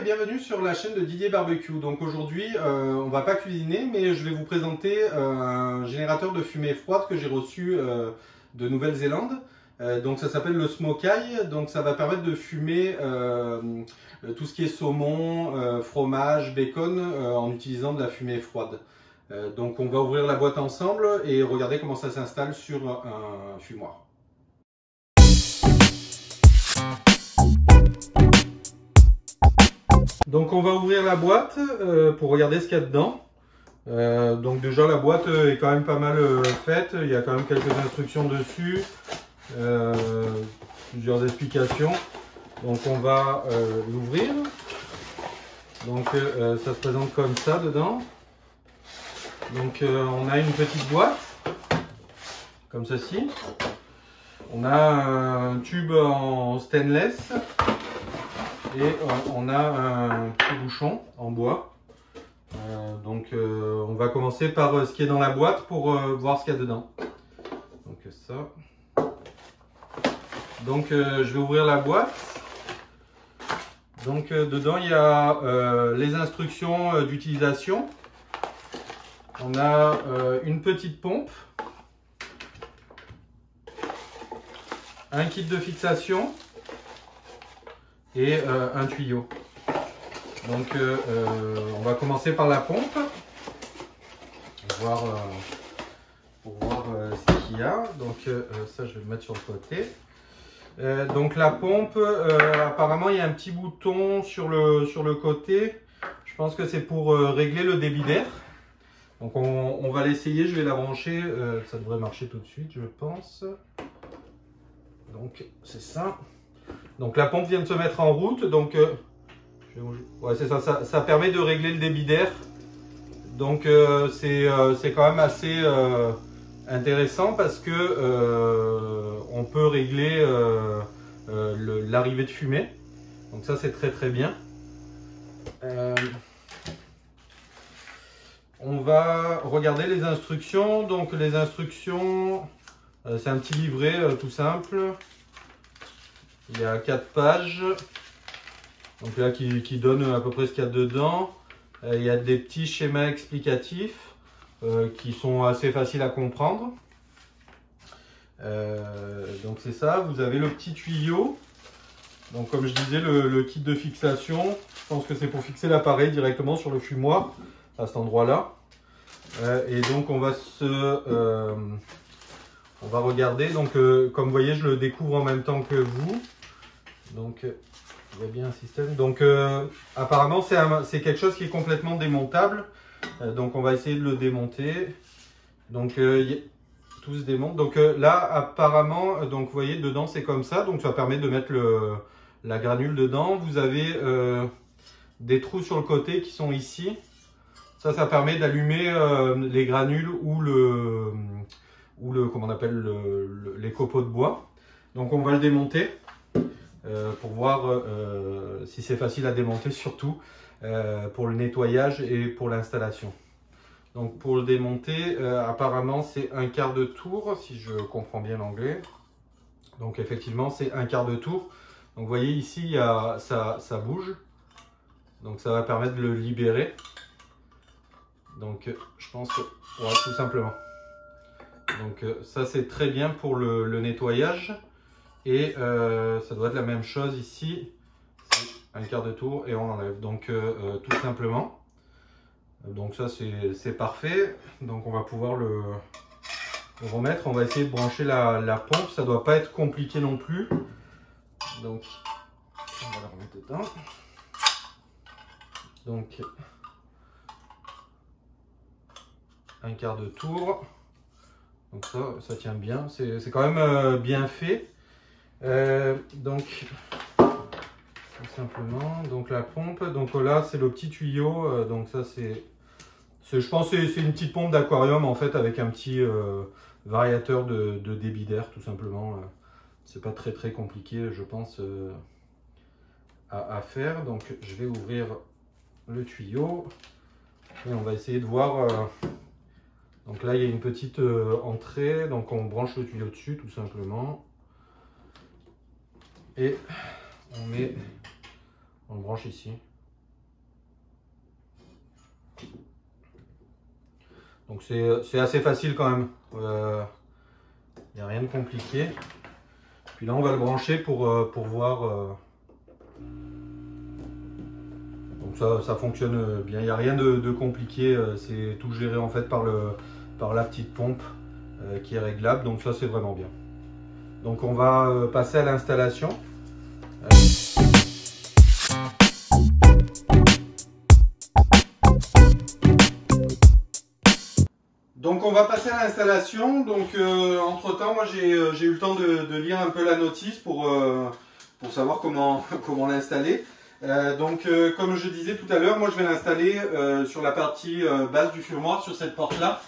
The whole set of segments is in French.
bienvenue sur la chaîne de Didier Barbecue. Donc aujourd'hui, on va pas cuisiner, mais je vais vous présenter un générateur de fumée froide que j'ai reçu de Nouvelle-Zélande. Donc ça s'appelle le Smoke Eye. Donc ça va permettre de fumer tout ce qui est saumon, fromage, bacon en utilisant de la fumée froide. Donc on va ouvrir la boîte ensemble et regarder comment ça s'installe sur un fumoir. Donc on va ouvrir la boîte pour regarder ce qu'il y a dedans. Donc déjà la boîte est quand même pas mal faite, il y a quand même quelques instructions dessus, plusieurs explications. Donc on va l'ouvrir. Donc ça se présente comme ça dedans. Donc on a une petite boîte, comme ceci. On a un tube en stainless. Et on a un petit bouchon en bois. On va commencer par ce qui est dans la boîte pour voir ce qu'il y a dedans. Donc ça. Donc je vais ouvrir la boîte. Donc dedans il y a les instructions d'utilisation. On a une petite pompe. Un kit de fixation. Et un tuyau. Donc on va commencer par la pompe pour voir ce qu'il y a. Donc ça je vais le mettre sur le côté. Donc la pompe, apparemment il y a un petit bouton sur le côté. Je pense que c'est pour régler le débit d'air. Donc on va l'essayer, je vais la brancher. Ça devrait marcher tout de suite je pense. Donc c'est ça. Donc la pompe vient de se mettre en route, donc ouais, c'est ça, ça permet de régler le débit d'air. Donc c'est quand même assez intéressant parce que on peut régler l'arrivée de fumée. Donc ça c'est très bien. On va regarder les instructions. Donc les instructions, c'est un petit livret tout simple. Il y a 4 pages, donc là qui donne à peu près ce qu'il y a dedans. Il y a des petits schémas explicatifs qui sont assez faciles à comprendre. Donc c'est ça, vous avez le petit tuyau. Donc comme je disais, le kit de fixation, je pense que c'est pour fixer l'appareil directement sur le fumoir, à cet endroit-là. Et donc on va regarder, donc comme vous voyez, je le découvre en même temps que vous. Donc il y a bien un système. Donc apparemment c'est quelque chose qui est complètement démontable. Donc on va essayer de le démonter. Donc tout se démonte. Donc là apparemment, donc vous voyez dedans c'est comme ça. Donc ça permet de mettre la granule dedans. Vous avez des trous sur le côté qui sont ici. Ça permet d'allumer les granules ou comment on appelle les copeaux de bois. Donc on va le démonter. Pour voir si c'est facile à démonter, surtout pour le nettoyage et pour l'installation. Donc pour le démonter, apparemment c'est un quart de tour, si je comprends bien l'anglais. Donc effectivement c'est un quart de tour. Donc vous voyez ici ça bouge, donc ça va permettre de le libérer. Donc je pense que ouais, tout simplement. Donc ça c'est très bien pour le nettoyage. Et ça doit être la même chose ici, un quart de tour et on enlève. Donc tout simplement. Donc ça c'est parfait. Donc on va pouvoir le remettre. On va essayer de brancher la pompe. Ça ne doit pas être compliqué non plus. Donc on va la remettre dedans. Donc un quart de tour. Donc ça tient bien. C'est quand même bien fait. Donc tout simplement, donc la pompe, donc là c'est le petit tuyau, donc ça je pense que c'est une petite pompe d'aquarium en fait avec un petit variateur de débit d'air tout simplement. C'est pas très compliqué je pense à faire. Donc je vais ouvrir le tuyau et on va essayer de voir. Donc là il y a une petite entrée, donc on branche le tuyau dessus tout simplement. Et on le branche ici. Donc c'est assez facile quand même. Il n'y a rien de compliqué. Puis là on va le brancher pour voir. Donc ça fonctionne bien. Il n'y a rien de compliqué. C'est tout géré en fait par la petite pompe qui est réglable. Donc ça c'est vraiment bien. Donc on va passer à l'installation. Donc on va passer à l'installation. Donc entre temps, moi j'ai eu le temps de lire un peu la notice pour savoir comment l'installer. Donc comme je disais tout à l'heure, moi je vais l'installer sur la partie basse du fumoir, sur cette porte là.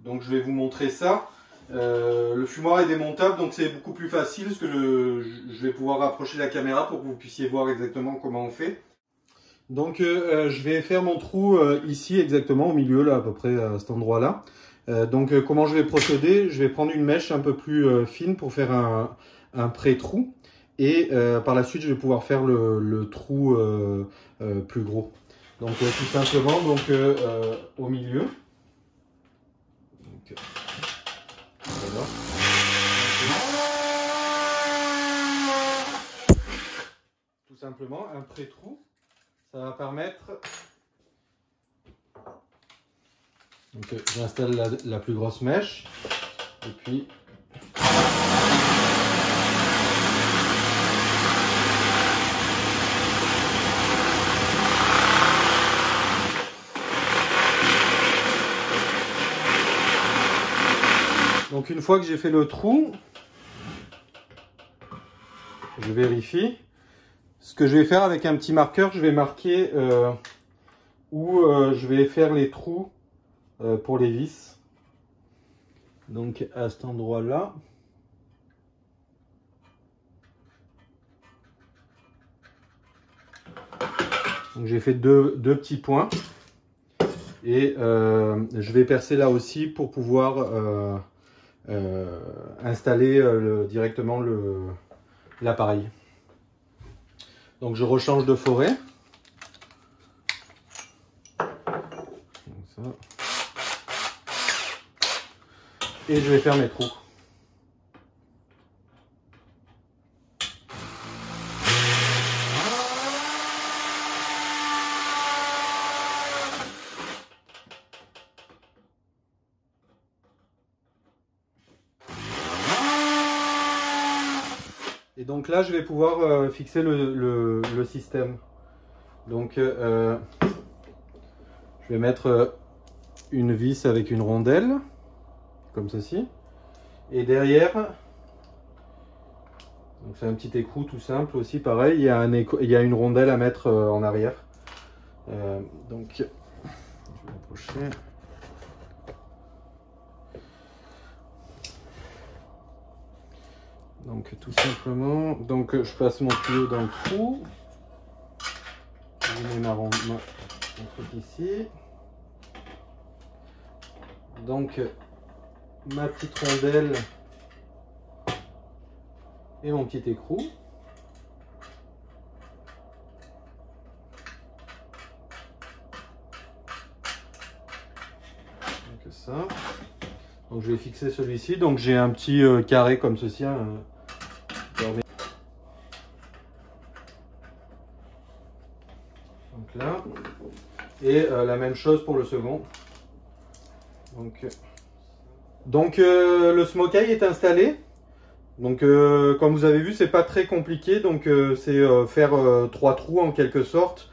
Donc je vais vous montrer ça. Le fumoir est démontable, donc c'est beaucoup plus facile parce que je vais pouvoir rapprocher la caméra pour que vous puissiez voir exactement comment on fait. Donc je vais faire mon trou ici exactement au milieu là, à peu près à cet endroit là. Donc comment je vais procéder? Je vais prendre une mèche un peu plus fine pour faire un pré-trou et par la suite je vais pouvoir faire le trou plus gros. Donc tout simplement donc au milieu. Donc, voilà. Tout simplement un pré-trou. Ça va permettre, donc j'installe la plus grosse mèche et puis donc une fois que j'ai fait le trou, je vérifie. Ce que je vais faire avec un petit marqueur, je vais marquer où je vais faire les trous pour les vis. Donc à cet endroit-là. Donc j'ai fait deux petits points. Et je vais percer là aussi pour pouvoir installer directement l'appareil. Donc je rechange de forêt. Comme ça. Et je vais faire mes trous. Et donc là, je vais pouvoir fixer le système. Donc, je vais mettre une vis avec une rondelle, comme ceci. Et derrière, donc c'est un petit écrou tout simple aussi, pareil. Il y a une rondelle à mettre en arrière. Donc, je vais approcher. Donc tout simplement, donc je passe mon tuyau dans le trou, je mets mon truc ici, donc ma petite rondelle et mon petit écrou. Donc ça. Donc je vais fixer celui-ci, donc j'ai un petit carré comme ceci. Donc là, et la même chose pour le second. Donc le smoke-eye est installé. Donc comme vous avez vu, c'est pas très compliqué. Donc c'est faire 3 trous en quelque sorte.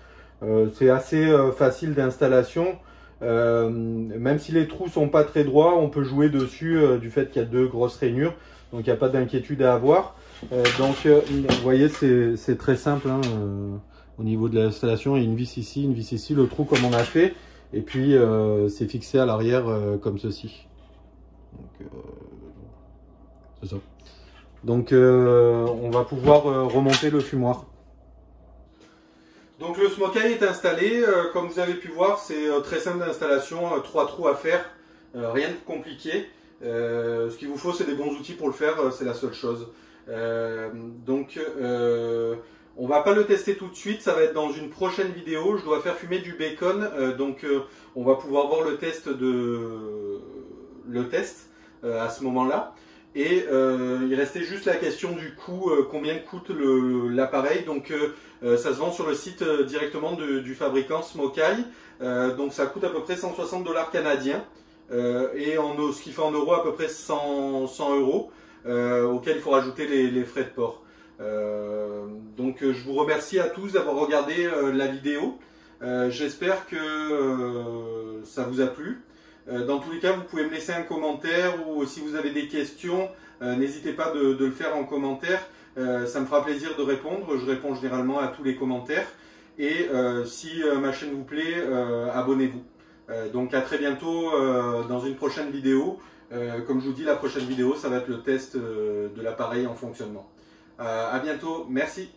C'est assez facile d'installation. Même si les trous sont pas très droits, on peut jouer dessus du fait qu'il y a 2 grosses rainures. Donc il n'y a pas d'inquiétude à avoir. Vous voyez, c'est très simple. Hein, au niveau de l'installation, il y a une vis ici, le trou comme on a fait. Et puis c'est fixé à l'arrière comme ceci. C'est ça. Donc on va pouvoir remonter le fumoir. Donc le smoke-eye est installé, comme vous avez pu voir, c'est très simple d'installation, 3 trous à faire, rien de compliqué. Ce qu'il vous faut, c'est des bons outils pour le faire, c'est la seule chose. On va pas le tester tout de suite, ça va être dans une prochaine vidéo. Je dois faire fumer du bacon, donc on va pouvoir voir le test à ce moment-là. Et il restait juste la question du coût, combien coûte l'appareil. Donc ça se vend sur le site directement du fabricant Smokai. Donc ça coûte à peu près 160 $ canadiens. Et ce qui fait en euros à peu près 100 €, auquel il faut rajouter les frais de port. Donc je vous remercie à tous d'avoir regardé la vidéo. J'espère que ça vous a plu. Dans tous les cas, vous pouvez me laisser un commentaire ou si vous avez des questions, n'hésitez pas de le faire en commentaire. Ça me fera plaisir de répondre. Je réponds généralement à tous les commentaires. Et si ma chaîne vous plaît, abonnez-vous. Donc à très bientôt dans une prochaine vidéo. Comme je vous dis, la prochaine vidéo, ça va être le test de l'appareil en fonctionnement. À bientôt, merci.